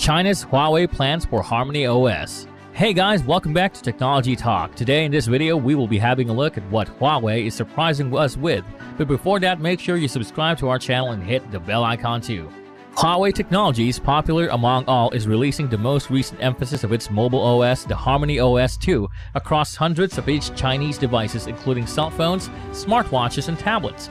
China's Huawei plans for Harmony OS. Hey guys, welcome back to Technology Talk. Today in this video, we will be having a look at what Huawei is surprising us with. But before that, make sure you subscribe to our channel and hit the bell icon too. Huawei Technologies, popular among all, is releasing the most recent emphasis of its mobile OS, the Harmony OS 2, across hundreds of each Chinese devices including cell phones, smartwatches, and tablets.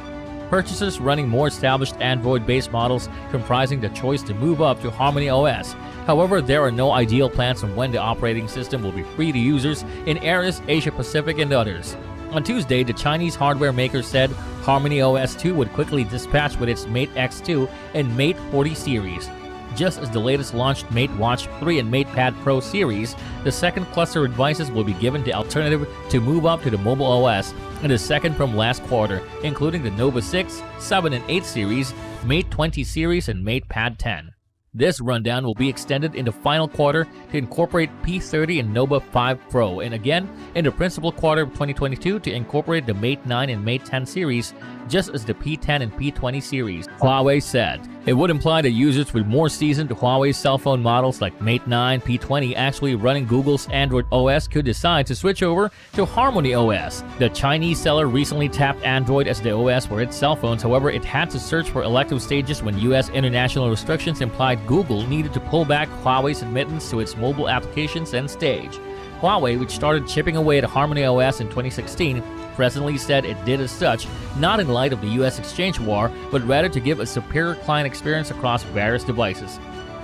Purchasers running more established Android-based models comprising the choice to move up to Harmony OS. However, there are no ideal plans on when the operating system will be free to users in areas Asia-Pacific and others. On Tuesday, the Chinese hardware maker said Harmony OS 2 would quickly dispatch with its Mate X2 and Mate 40 series. Just as the latest launched Mate Watch 3 and MatePad Pro series, the second cluster of devices will be given the alternative to move up to the mobile OS in the second from last quarter, including the Nova 6, 7, and 8 series, Mate 20 series, and MatePad 10. This rundown will be extended in the final quarter to incorporate P30 and Nova 5 Pro, and again in the principal quarter of 2022 to incorporate the Mate 9 and Mate 10 series, just as the P10 and P20 series, Huawei said. It would imply that users with more seasoned Huawei cell phone models like Mate 9, P20 actually running Google's Android OS could decide to switch over to Harmony OS. The Chinese seller recently tapped Android as the OS for its cell phones, however it had to search for elective stages when US international restrictions implied Google needed to pull back Huawei's admittance to its mobile applications and stage. Huawei, which started chipping away at Harmony OS in 2016, presently said it did as such, not in light of the US exchange war, but rather to give a superior client experience across various devices.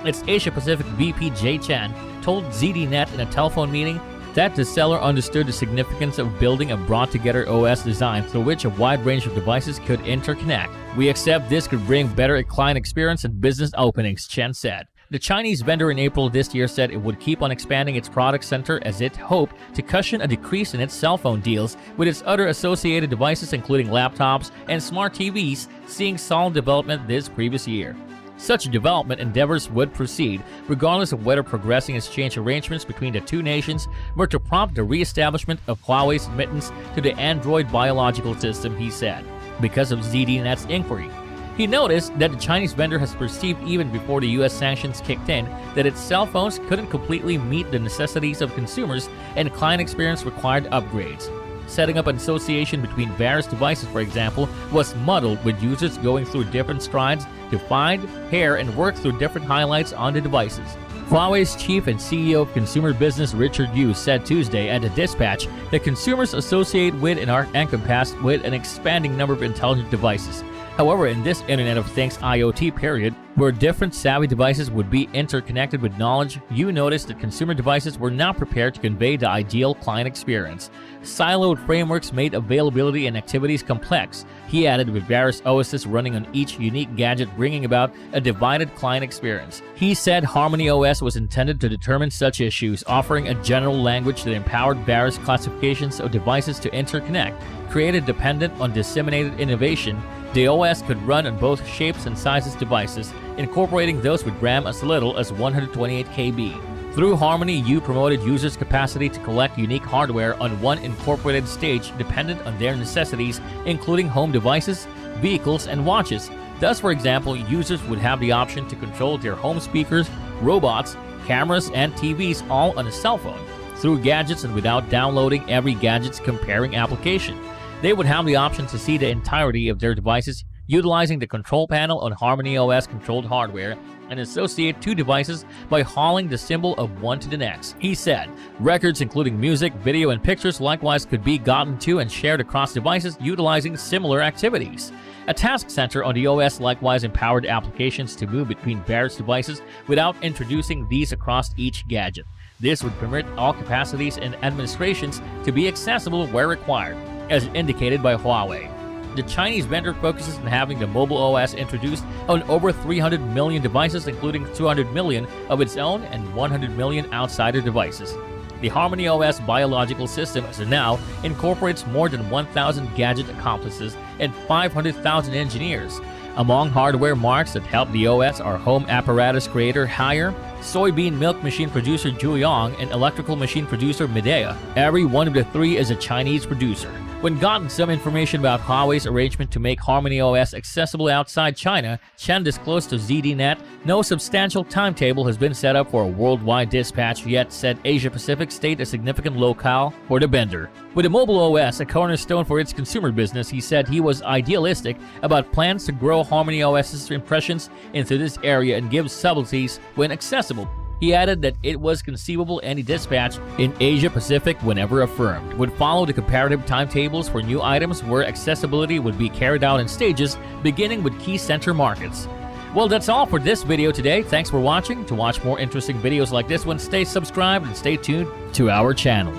Its Asia-Pacific VP Jay Chan told ZDNet in a telephone meeting that the seller understood the significance of building a brought-together OS design through which a wide range of devices could interconnect. We accept this could bring better client experience and business openings, Chen said. The Chinese vendor in April this year said it would keep on expanding its product center as it hoped to cushion a decrease in its cell phone deals, with its other associated devices including laptops and smart TVs seeing solid development this previous year. Such development endeavors would proceed, regardless of whether progressing exchange arrangements between the two nations were to prompt the re-establishment of Huawei's admittance to the Android biological system, he said, because of ZDNet's inquiry. He noticed that the Chinese vendor has perceived even before the US sanctions kicked in that its cell phones couldn't completely meet the necessities of consumers and client experience required upgrades. Setting up an association between various devices, for example, was muddled, with users going through different strides to find, pair, and work through different highlights on the devices. Huawei's chief and CEO of consumer business Richard Yu said Tuesday at the dispatch that consumers associate with and are encompassed with an expanding number of intelligent devices. However, in this Internet of Things IoT period, where different savvy devices would be interconnected with knowledge, you noticed that consumer devices were not prepared to convey the ideal client experience. Siloed frameworks made availability and activities complex, he added, with various OSs running on each unique gadget bringing about a divided client experience. He said Harmony OS was intended to determine such issues, offering a general language that empowered various classifications of devices to interconnect. Created dependent on disseminated innovation, the OS could run on both shapes and sizes devices, incorporating those with RAM as little as 128 KB. Through Harmony, you promoted users' capacity to collect unique hardware on one incorporated stage dependent on their necessities, including home devices, vehicles, and watches. Thus, for example, users would have the option to control their home speakers, robots, cameras, and TVs all on a cell phone, through gadgets and without downloading every gadget's comparing application. They would have the option to see the entirety of their devices utilizing the control panel on Harmony OS controlled hardware and associate two devices by hauling the symbol of one to the next. He said, records including music, video, and pictures likewise could be gotten to and shared across devices utilizing similar activities. A task center on the OS likewise empowered applications to move between various devices without introducing these across each gadget. This would permit all capacities and administrations to be accessible where required, as indicated by Huawei. The Chinese vendor focuses on having the mobile OS introduced on over 300 million devices, including 200 million of its own and 100 million outsider devices. The Harmony OS biological system as of now incorporates more than 1,000 gadget accomplices and 500,000 engineers. Among hardware marks that help the OS are home apparatus creator Haier, soybean milk machine producer Juyong, and electrical machine producer Midea. Every one of the three is a Chinese producer. When gotten some information about Huawei's arrangement to make Harmony OS accessible outside China, Chen disclosed to ZDNet no substantial timetable has been set up for a worldwide dispatch yet, said Asia-Pacific stayed a significant locale for the vendor. With the mobile OS a cornerstone for its consumer business, he said he was idealistic about plans to grow Harmony OS's impressions into this area and give subtleties when accessible. He added that it was conceivable any dispatch in Asia-Pacific, whenever affirmed, would follow the comparative timetables for new items where accessibility would be carried out in stages, beginning with key center markets. Well, that's all for this video today. Thanks for watching. To watch more interesting videos like this one, stay subscribed and stay tuned to our channel.